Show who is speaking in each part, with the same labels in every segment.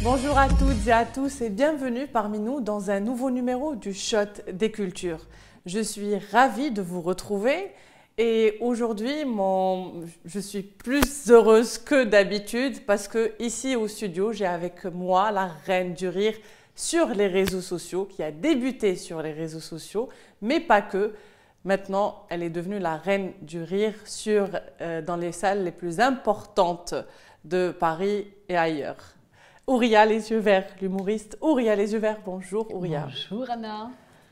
Speaker 1: Bonjour à toutes et à tous et bienvenue parmi nous dans un nouveau numéro du Shot des Cultures. Je suis ravie de vous retrouver et aujourd'hui je suis plus heureuse que d'habitude parce que ici au studio j'ai avec moi la reine du rire sur les réseaux sociaux qui a débuté sur les réseaux sociaux mais pas que. Maintenant elle est devenue la reine du rire dans les salles les plus importantes de Paris et ailleurs. Ouria les yeux verts, l'humoriste Ouria les yeux verts. Bonjour Ouria.
Speaker 2: Bonjour Anna.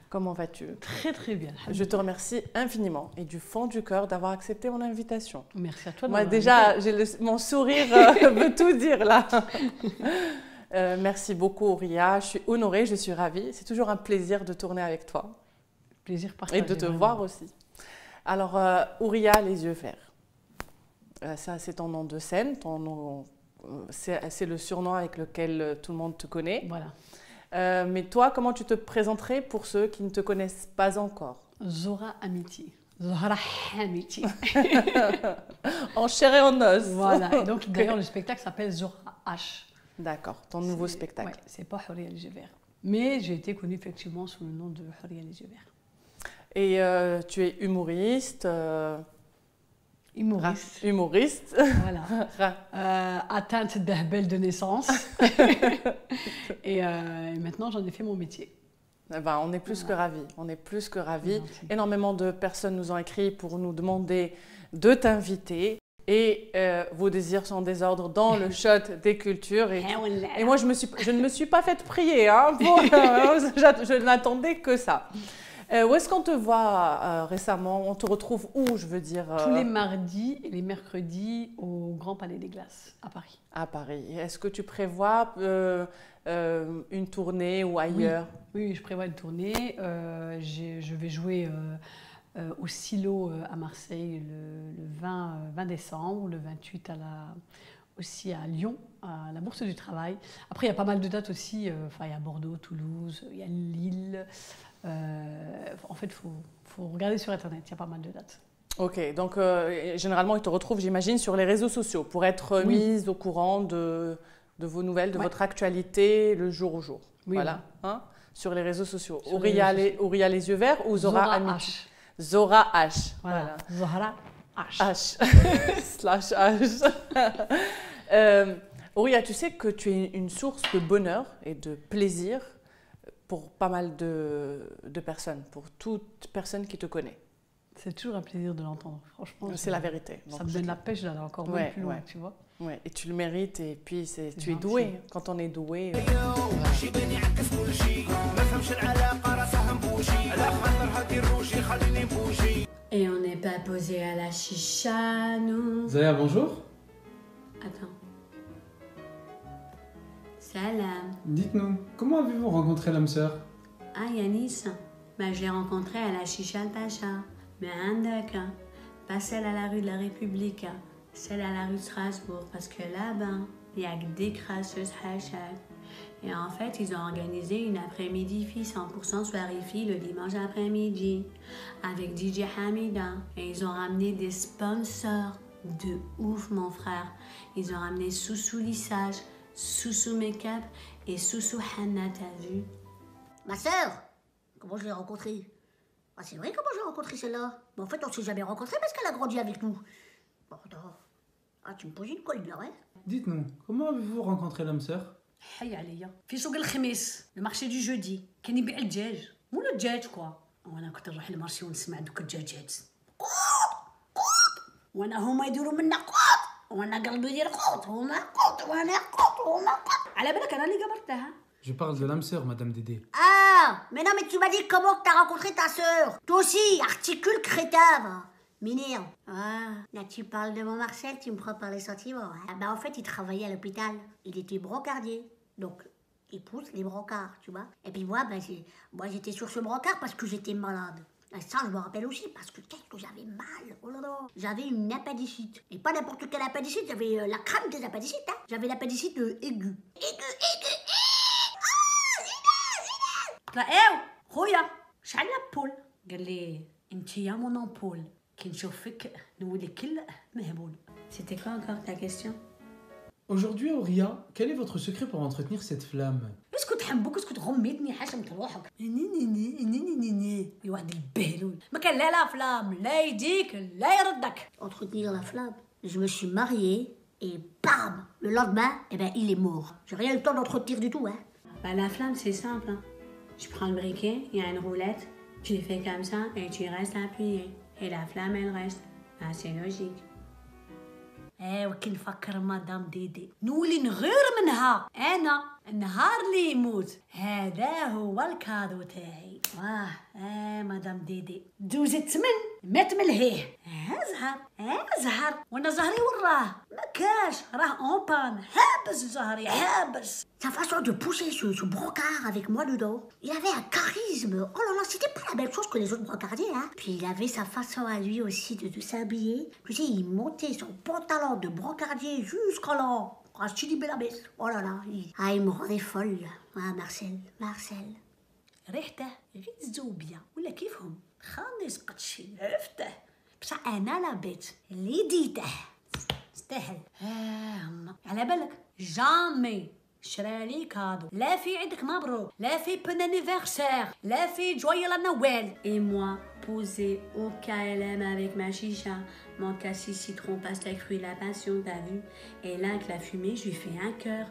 Speaker 1: Comment vas-tu?
Speaker 2: Très très bien.
Speaker 1: Je te remercie infiniment et du fond du cœur d'avoir accepté mon invitation.
Speaker 2: Merci à toi.
Speaker 1: Moi déjà, mon sourire veut tout dire là. Merci beaucoup Ouria, je suis honorée, je suis ravie. C'est toujours un plaisir de tourner avec toi.
Speaker 2: Plaisir partagé.
Speaker 1: Et de te voir aussi. Alors Ouria les yeux verts, ça c'est ton nom de scène, ton nom... C'est le surnom avec lequel tout le monde te connaît.
Speaker 2: Voilà.
Speaker 1: Mais toi, comment tu te présenterais pour ceux qui ne te connaissent pas encore?
Speaker 2: Zora Amiti. Zora Amiti.
Speaker 1: En chair et en os.
Speaker 2: Voilà. Et donc, d'ailleurs, le spectacle s'appelle Zora H.
Speaker 1: D'accord, ton nouveau spectacle.
Speaker 2: Ouais, c'est pas Houria les yeux verts. Mais j'ai été connue effectivement sous le nom de Houria les yeux verts.
Speaker 1: Et tu es humoriste.
Speaker 2: Humoriste. Voilà. Atteinte d'Ahbel de naissance. et maintenant, j'en ai fait mon métier.
Speaker 1: Eh ben, on est plus que ravis. On est plus que ravis. Énormément de personnes nous ont écrit pour nous demander de t'inviter. Et vos désirs sont en désordre dans le Shot des Cultures. Et moi, je ne me suis pas faite prier. Hein, je n'attendais que ça. Où est-ce qu'on te voit récemment? On te retrouve où, je veux dire
Speaker 2: Tous les mardis et les mercredis au Grand Palais des Glaces, à Paris.
Speaker 1: À Paris. Est-ce que tu prévois une tournée ou ailleurs?
Speaker 2: Oui, je prévois une tournée. Je vais jouer au Silo à Marseille le 20 décembre, le 28 aussi à Lyon, à la Bourse du Travail. Après, il y a pas mal de dates aussi. Il y a Bordeaux, Toulouse, il y a Lille. En fait, il faut regarder sur Internet, il y a pas mal de dates.
Speaker 1: Ok, donc généralement, ils te retrouvent, j'imagine, sur les réseaux sociaux pour être mise au courant de vos nouvelles, de votre actualité le jour au jour.
Speaker 2: Oui,
Speaker 1: voilà, hein, sur les réseaux sociaux. Ouria les yeux verts ou Zora Amiti?
Speaker 2: Zora H.
Speaker 1: Zora H.
Speaker 2: Voilà. Zora H.
Speaker 1: H. Ouria, tu sais que tu es une source de bonheur et de plaisir pour pas mal de personnes, pour toute personne qui te connaît.
Speaker 2: C'est toujours un plaisir de l'entendre, franchement.
Speaker 1: C'est la vérité.
Speaker 2: Ça me donne la pêche d'aller encore plus loin, tu vois.
Speaker 1: Ouais, et tu le mérites, et puis tu es doué. Quand on est doué...
Speaker 3: Et on n'est pas posé à la chicha, nous.
Speaker 4: Zaya, bonjour.
Speaker 3: Attends. Salam.
Speaker 4: Dites-nous, comment avez-vous rencontré l'âme sœur?
Speaker 3: Ah, Yanis, je l'ai rencontré à la Chicha al Pacha. Mais pas celle à la rue de la République, celle à la rue de Strasbourg. Parce que là-bas, il n'y a que des crasseuses hachas. Et en fait, ils ont organisé une après-midi fille 100% soirée fille le dimanche après-midi avec DJ Hamida. Et ils ont ramené des sponsors de ouf, mon frère. Ils ont ramené Soussou Lissage, Soussou Make-up et Soussou Hanna, t'as vu?
Speaker 5: Ma sœur, comment je l'ai rencontrée? Ah, c'est vrai comment j'ai rencontré celle-là? Mais en fait, on s'est jamais rencontrés parce qu'elle a grandi avec nous. Bon, attends. Ah, tu me poses une colle là, ouais?
Speaker 4: Dites-nous, comment avez-vous rencontré l'âme sœur?
Speaker 3: حي عليا في سوق الخميس المارشي دو جودي كان يبيع الدجاج مو الدجاج كوا وانا كنت نروح للمارشي ونسمع دوك الدجاجات وانا هما يديروا منا قوط وانا قلبي يدير قوط هما قوط وانا قوط هما قوط على بالك انا اللي قبرتها.
Speaker 4: Je parle de l'âme sœur, Madame Dédé.
Speaker 5: Ah, mais non, mais tu m'as dit comment que t'as rencontré ta sœur? Toi aussi, articule crétin, va. Minir. Ah, là tu parles de mon Marcel, tu me prends par les sentiments. Hein. Bah en fait, il travaillait à l'hôpital. Il était brancardier. Donc, il pousse les brancards, tu vois. Et puis moi, j'étais sur ce brancard parce que j'étais malade. Et ça, je me rappelle aussi parce que qu'est-ce que j'avais mal. Oh là là. J'avais une appendicite. Et pas n'importe quelle appendicite, j'avais la crème des appendicites. Hein. J'avais l'appendicite aiguë. Aiguë.
Speaker 3: طلع خويا شعل لابول قال لي انت يا مونوبول كي نشوفك نولي كل مهبول. C'était quoi encore ta question?
Speaker 4: Aujourd'hui, Auria, quel est votre secret pour entretenir cette flamme?
Speaker 5: اسكت حنبوك اسكت غميتني حشمت روحك ني يا واحد البهلول ما كان لا فلام لا يديك لا يردك. Entretenir la flamme. Je me suis mariée et bam, le lendemain, eh ben il est mort. J'ai rien eu le temps d'entretenir du tout, hein.
Speaker 3: Bah, la flamme, c'est simple. Hein. Tu prends le briquet, il y a une roulette, tu le fais comme ça et tu restes appuyé. Et la flamme, elle reste. Ah, c'est logique.
Speaker 5: وكي نفكر مدام ديدي نولي نغير منها انا النهار اللي يموت هذا هو الكادو تاعي. مدام ديدي دوزت من مات ملهيه زهر وانا زهري وراه ما كاش راه اون بان حابس زهري حابس. Sa façon de pousser ce brocard avec moi dedans, il avait un charisme. Oh là là, c'était pas la même chose que les autres brocardiers, hein. Puis il avait sa façon à lui aussi de s'habiller. Tu sais, il montait son pantalon de brocardier jusqu'à là. Oh là là, il me rendait folle. Marcel. ريحته غير زوبية ولا كيفهم خانس قدشي عرفته بصح انا لابيت اللي ديته استاهل. على بالك جامي شرالي كادو لا في عيدك مبروك لا في بون انيفرسير لا في جوية نويل.
Speaker 3: Et moi, posée au KLM avec ma chicha, mon cassis citron pastèque fruit la passion, t'as vu? Et là, avec la fumée, je lui fais un cœur.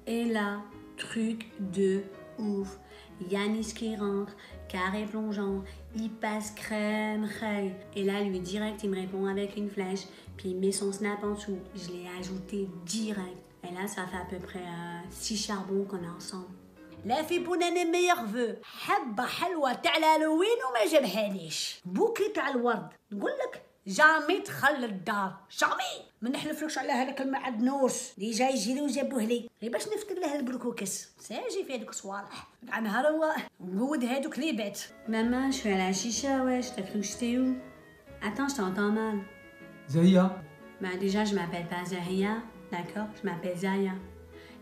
Speaker 3: Et là, truc de ouf. Yanis qui rentre, carré plongeant, il passe crème. Et là, lui direct, il me répond avec une flèche, puis il met son snap en dessous. Je l'ai ajouté direct. Et là, ça fait à peu près 6 charbons qu'on a ensemble.
Speaker 5: لا في بوناني ميغ فو حبة حلوة تاع الهالوين وما جابهاليش بوكي تاع الورد نقول لك جامي دخل للدار جامي ما نحلفلكش على هذاك المعدنوس اللي جاي يجيلي وجابوه لي غير باش نفتك له البركوكس ساجي في هذوك الصوالح كاع نهار نقود هذوك لي بات.
Speaker 3: Maman, je suis à la chicha, ouais, t'as cru que j'étais où? Attends, je t'entends mal.
Speaker 4: Zahia,
Speaker 3: Bah déjà, je m'appelle pas Zahia, d'accord? Je m'appelle Zaya.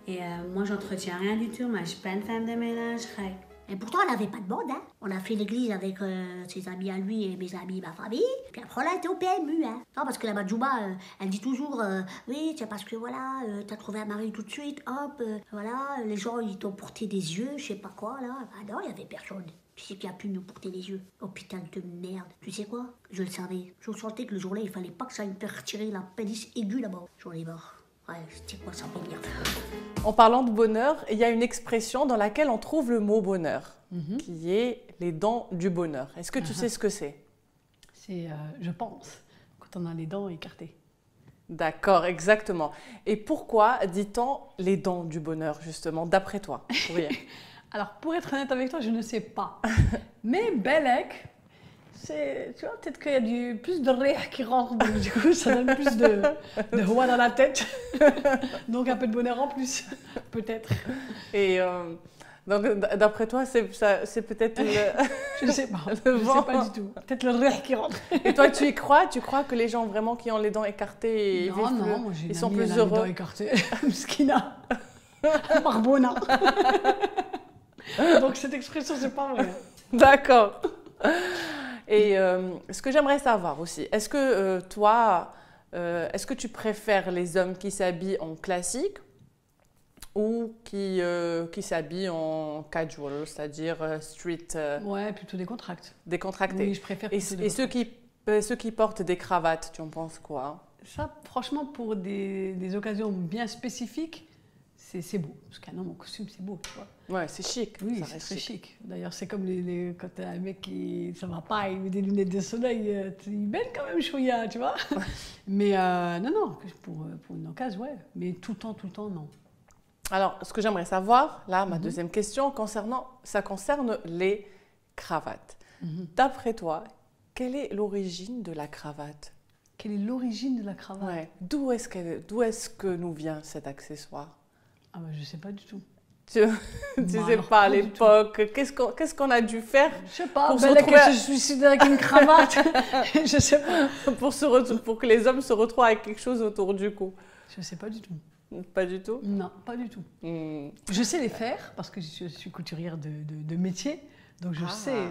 Speaker 3: Et moi, j'entretiens rien du tout. Moi, je suis pas une femme de ménage, Craig.
Speaker 5: Et pourtant, elle avait pas de bande, hein. On a fait l'église avec ses amis à lui et mes amis, ma famille. Puis après, elle a été au PMU, hein. Non, parce que la Madjouba, elle dit toujours, oui, c'est parce que voilà, t'as trouvé un mari tout de suite, hop, voilà, les gens, ils t'ont porté des yeux, je sais pas quoi, là. Bah non, il y avait personne. Tu sais qui a pu nous porter les yeux? Hôpital de merde. Tu sais quoi? Je le savais. Je sentais que le jour-là, il fallait pas que ça me fasse retirer la pénis aiguë là-bas. J'en ai marre. Ouais, c'est quoi ça, pas bien.
Speaker 1: En parlant de bonheur, il y a une expression dans laquelle on trouve le mot bonheur, qui est les dents du bonheur. Est-ce que tu sais ce que c'est?
Speaker 2: C'est, je pense, quand on a les dents écartées.
Speaker 1: D'accord, exactement. Et pourquoi dit-on les dents du bonheur, justement, d'après toi? Oui.
Speaker 2: Alors, pour être honnête avec toi, je ne sais pas. Mais Belek, c'est, tu vois, peut-être qu'il y a plus de rire qui rentre, donc du coup, ça donne plus de roi dans la tête. Donc, un peu de bonheur en plus, peut-être.
Speaker 1: Et donc, d'après toi, c'est peut-être
Speaker 2: Je ne sais pas,
Speaker 1: le
Speaker 2: je ne
Speaker 1: vent.
Speaker 2: sais pas du tout. Peut-être le rire qui rentre.
Speaker 1: Et toi, tu y crois? Tu crois que les gens vraiment qui ont les dents écartées, ils vivent plus,
Speaker 2: moi, j'ai
Speaker 1: ils sont
Speaker 2: une amie,
Speaker 1: plus
Speaker 2: elle a les dents
Speaker 1: heureux?
Speaker 2: écartées. Mskina. Barbona. Donc, cette expression, c'est pas vrai.
Speaker 1: D'accord. Et ce que j'aimerais savoir aussi, est-ce que toi, est-ce que tu préfères les hommes qui s'habillent en classique ou qui s'habillent en casual, c'est-à-dire street,
Speaker 2: Ouais, plutôt
Speaker 1: décontractés?
Speaker 2: Oui, je préfère
Speaker 1: Et,
Speaker 2: plutôt
Speaker 1: et ceux qui portent des cravates, tu en penses quoi?
Speaker 2: Ça, franchement, pour des occasions bien spécifiques, c'est beau. Parce qu'un homme en costume, c'est beau, tu vois.
Speaker 1: Ouais, c'est chic.
Speaker 2: Oui,
Speaker 1: ça
Speaker 2: c'est
Speaker 1: reste
Speaker 2: très chic. D'ailleurs, c'est comme quand t'as un mec qui ça va pas, il met des lunettes de soleil, il belle quand même chouïa, tu vois. Mais non, pour une occasion, ouais. Mais tout le temps, non.
Speaker 1: Alors, ce que j'aimerais savoir, là, ma deuxième question, ça concerne les cravates. D'après toi, quelle est l'origine de la cravate?
Speaker 2: Quelle est l'origine de la cravate?
Speaker 1: Ouais. D'où est-ce que nous vient cet accessoire?
Speaker 2: Ah bah, je sais pas du tout.
Speaker 1: Tu sais
Speaker 2: alors,
Speaker 1: pas à
Speaker 2: pas du
Speaker 1: l'époque, qu'est-ce qu'on a dû faire
Speaker 2: Je sais pas,
Speaker 1: pour se
Speaker 2: Belle
Speaker 1: retrouver
Speaker 2: qu'elle se suicide avec une cravate. Je sais pas.
Speaker 1: pour que les hommes se retrouvent avec quelque chose autour du cou?
Speaker 2: Je sais pas du tout.
Speaker 1: Pas du tout?
Speaker 2: Non, pas du tout. Je sais les faire parce que je suis couturière de métier. Donc je sais,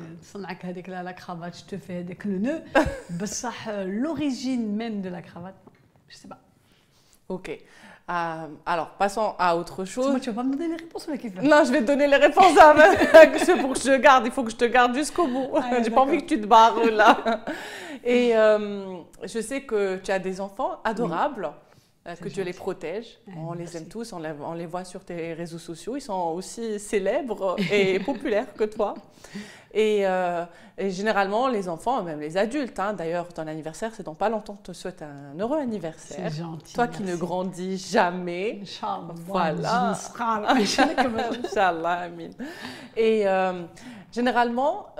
Speaker 2: avec la cravate, je te fais avec le nœud. L'origine même de la cravate, je sais pas.
Speaker 1: Ok. Alors, passons à autre chose.
Speaker 2: Moi, tu vas pas me donner les réponses ou la question?
Speaker 1: Non, je vais te donner les réponses pour que je te garde. Il faut que je te garde jusqu'au bout.
Speaker 2: Ah,
Speaker 1: J'ai pas envie que tu te barres là. Et je sais que tu as des enfants adorables, que tu les protèges. On les aime tous, on les voit sur tes réseaux sociaux. Ils sont aussi célèbres et populaires que toi. Et généralement, les enfants, même les adultes, hein, d'ailleurs, ton anniversaire, c'est dans pas longtemps, te souhaite un heureux anniversaire.
Speaker 2: C'est gentil.
Speaker 1: Toi qui ne grandis jamais.
Speaker 2: Inch'Allah.
Speaker 1: Voilà. Inch'Allah, amin. Et généralement,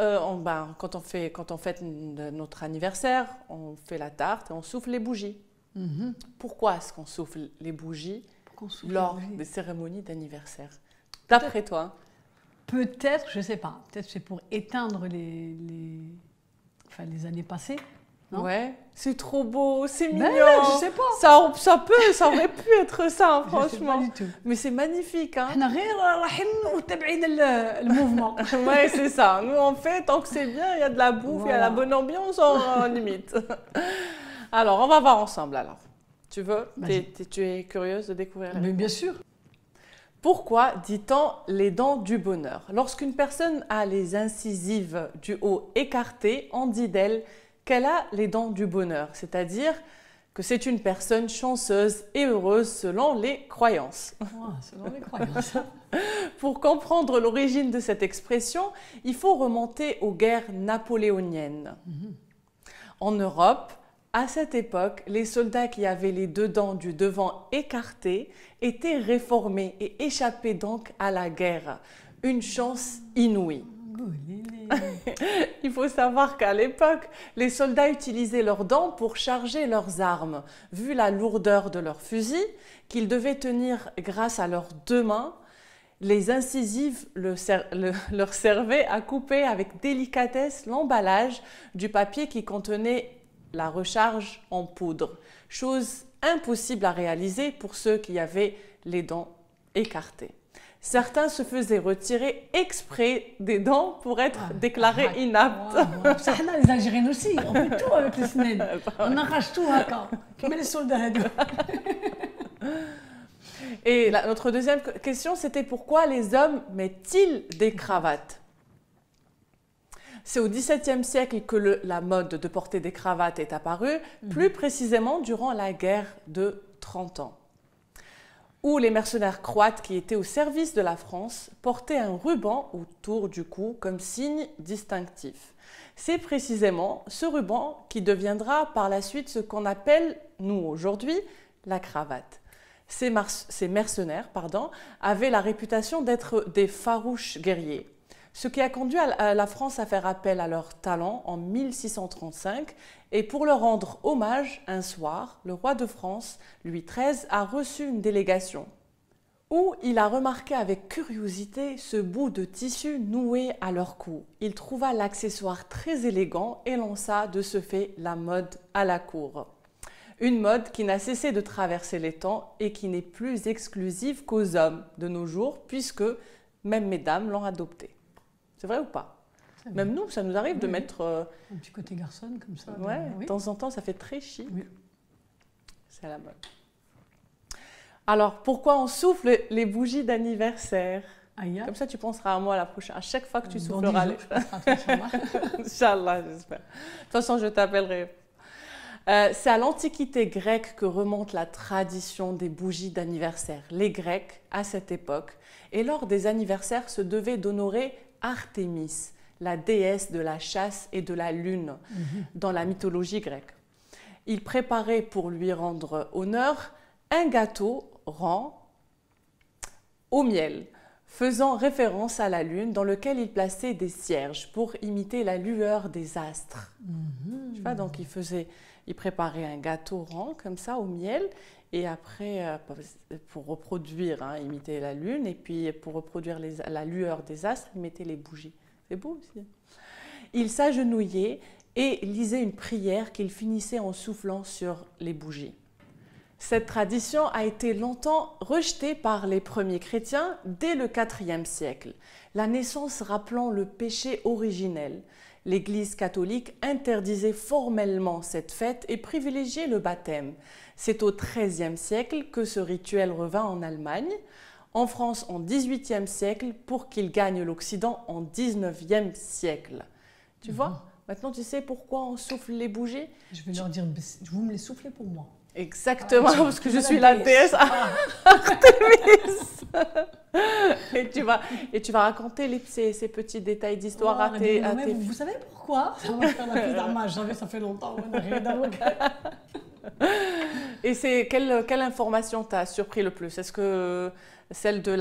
Speaker 1: quand on fête notre anniversaire, on fait la tarte et on souffle les bougies. Pourquoi est-ce qu'on souffle les bougies lors des cérémonies d'anniversaire? D'après toi?
Speaker 2: Peut-être, je ne sais pas, peut-être c'est pour éteindre les années passées. Non?
Speaker 1: Ouais, c'est trop beau, c'est mignon.
Speaker 2: Ben, je sais pas.
Speaker 1: Ça aurait pu être ça, hein, franchement.
Speaker 2: Je sais pas du tout.
Speaker 1: Mais c'est magnifique, hein.
Speaker 2: احنا غير رايحين وتابعين الموفمون.
Speaker 1: Ouais, c'est ça. Nous, on fait, tant que c'est bien, il y a de la bouffe, il y a la bonne ambiance, on limite. Alors, on va voir ensemble, alors. Tu veux? Tu es curieuse de découvrir la
Speaker 2: Mais
Speaker 1: réponse?
Speaker 2: bien sûr.
Speaker 1: Pourquoi dit-on les dents du bonheur? Lorsqu'une personne a les incisives du haut écartées, on dit d'elle qu'elle a les dents du bonheur, c'est-à-dire que c'est une personne chanceuse et heureuse selon les croyances.
Speaker 2: Selon les croyances.
Speaker 1: Pour comprendre l'origine de cette expression, il faut remonter aux guerres napoléoniennes. En Europe, à cette époque, les soldats qui avaient les deux dents du devant écartées étaient réformés et échappaient donc à la guerre. Une chance inouïe. Il faut savoir qu'à l'époque, les soldats utilisaient leurs dents pour charger leurs armes. Vu la lourdeur de leurs fusils, qu'ils devaient tenir grâce à leurs deux mains, les incisives leur servaient à couper avec délicatesse l'emballage du papier qui contenait la recharge en poudre. Chose impossible à réaliser pour ceux qui avaient les dents écartées. Certains se faisaient retirer exprès des dents pour être déclarés inaptes.
Speaker 2: Les Algériens aussi, on fait tout avec les sneds. On arrache tout haka, comme les soldats.
Speaker 1: Et notre deuxième question, c'était pourquoi les hommes mettent-ils des cravates? C'est au XVIIe siècle que la mode de porter des cravates est apparue, plus précisément durant la guerre de 30 ans, où les mercenaires croates qui étaient au service de la France portaient un ruban autour du cou comme signe distinctif. C'est précisément ce ruban qui deviendra par la suite ce qu'on appelle, nous aujourd'hui, la cravate. Ces mercenaires avaient la réputation d'être des farouches guerriers, ce qui a conduit la France à faire appel à leurs talents en 1635. Et pour leur rendre hommage, un soir, le roi de France, Louis XIII, a reçu une délégation où il a remarqué avec curiosité ce bout de tissu noué à leur cou. Il trouva l'accessoire très élégant et lança de ce fait la mode à la cour. Une mode qui n'a cessé de traverser les temps et qui n'est plus exclusive qu'aux hommes de nos jours, puisque même mesdames l'ont adoptée. C'est vrai ou pas? Même nous, ça nous arrive de mettre...
Speaker 2: un petit côté garçon comme ça.
Speaker 1: Ouais, de temps en temps, ça fait très chic.
Speaker 2: Oui.
Speaker 1: C'est à la mode. Alors, pourquoi on souffle les bougies d'anniversaire? Comme ça, tu penseras à moi la prochaine. À chaque fois que tu souffleras.
Speaker 2: Je penserai à toi, Inch'Allah.
Speaker 1: Inch'Allah, j'espère. De toute façon, je t'appellerai. C'est à l'Antiquité grecque que remonte la tradition des bougies d'anniversaire. Les Grecs, à cette époque, et lors des anniversaires, se devaient d'honorer Artémis, la déesse de la chasse et de la lune, dans la mythologie grecque. Ils préparaient pour lui rendre honneur un gâteau rond au miel, faisant référence à la lune, dans lequel ils plaçaient des cierges pour imiter la lueur des astres. Tu vois, donc ils préparaient un gâteau rond comme ça au miel, et après, pour reproduire, imiter la lune, et puis pour reproduire la lueur des astres, ils mettaient les bougies. C'est beau aussi. Ils s'agenouillaient et lisaient une prière qu'ils finissaient en soufflant sur les bougies. Cette tradition a été longtemps rejetée par les premiers chrétiens dès le IVe siècle, la naissance rappelant le péché originel. L'Église catholique interdisait formellement cette fête et privilégiait le baptême. C'est au XIIIe siècle que ce rituel revint en Allemagne, en France en XVIIIe siècle, pour qu'il gagne l'Occident en XIXe siècle. Tu vois, maintenant tu sais pourquoi on souffle les bougies?
Speaker 2: Je vais leur dire, vous me les soufflez pour moi.
Speaker 1: Exactement, parce que je suis la déesse Artémis. et tu vas raconter ces petits détails d'histoire à tes filles.
Speaker 2: Vous savez pourquoi? Ça va faire la prise d'armage, ça fait longtemps, on n'a rien à
Speaker 1: Et c'est quelle information t'a surpris le plus? Est-ce que celle de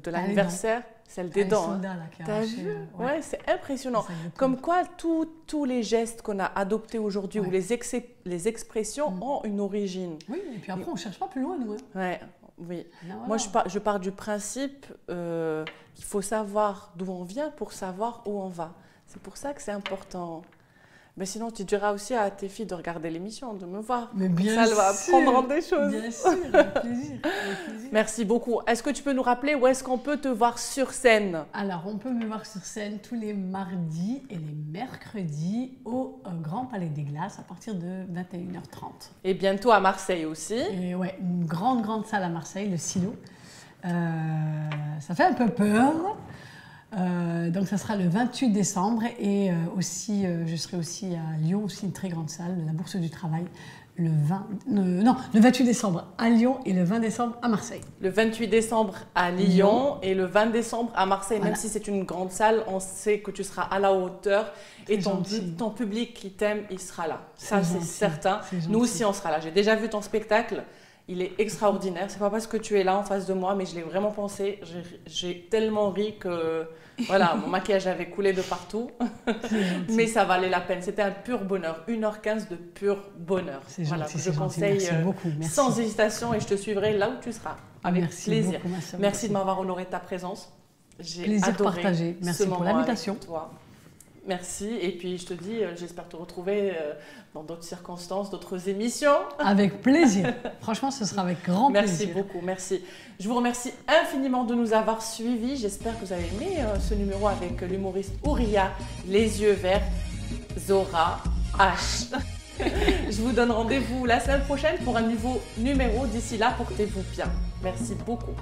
Speaker 1: l'anniversaire, celle des dents? T'as vu? Ouais, c'est impressionnant. Comme quoi, tous les gestes qu'on a adoptés aujourd'hui ou les expressions ont une origine.
Speaker 2: Oui, et puis après, on ne cherche pas plus loin, nous.
Speaker 1: Ouais, oui.
Speaker 2: Voilà.
Speaker 1: Moi, je pars du principe qu'il faut savoir d'où on vient pour savoir où on va. C'est pour ça que c'est important. Mais sinon, tu diras aussi à tes filles de regarder l'émission, de me voir.
Speaker 2: Mais bien
Speaker 1: ça, elles vont apprendre des choses.
Speaker 2: Bien sûr, avec plaisir.
Speaker 1: Merci beaucoup. Est-ce que tu peux nous rappeler où est-ce qu'on peut te voir sur scène?
Speaker 2: Alors, on peut me voir sur scène tous les mardis et les mercredis au Grand Palais des Glaces à partir de 21h30.
Speaker 1: Et bientôt à Marseille aussi.
Speaker 2: Et ouais, une grande salle à Marseille, le Silo. Ça fait un peu peur. Donc ça sera le 28 décembre et aussi, je serai aussi à Lyon, aussi une très grande salle, la Bourse du Travail, le 28 décembre à Lyon et le 20 décembre à Marseille.
Speaker 1: Le 28 décembre à Lyon et le 20 décembre à Marseille. Voilà. Même si c'est une grande salle, on sait que tu seras à la hauteur et ton public qui t'aime, il sera là. Ça, c'est certain. Nous aussi, on sera là. J'ai déjà vu ton spectacle. Il est extraordinaire. C'est pas parce que tu es là en face de moi, mais je l'ai vraiment pensé. J'ai tellement ri que voilà, mon maquillage avait coulé de partout. Mais ça valait la peine. C'était un pur bonheur. 1h15 de pur bonheur.
Speaker 2: Voilà,
Speaker 1: je conseille sans hésitation et je te suivrai là où tu seras. Avec plaisir. Merci de m'avoir honoré de ta présence. J'ai adoré
Speaker 2: partagé. Merci pour l'invitation.
Speaker 1: Merci. Et puis, je te dis, j'espère te retrouver dans d'autres circonstances, d'autres émissions.
Speaker 2: Avec plaisir. Franchement, ce sera avec grand plaisir.
Speaker 1: Merci beaucoup. Merci. Je vous remercie infiniment de nous avoir suivis. J'espère que vous avez aimé ce numéro avec l'humoriste Ouria, les yeux verts, Zora, H. Je vous donne rendez-vous la semaine prochaine pour un nouveau numéro. D'ici là, portez-vous bien. Merci beaucoup.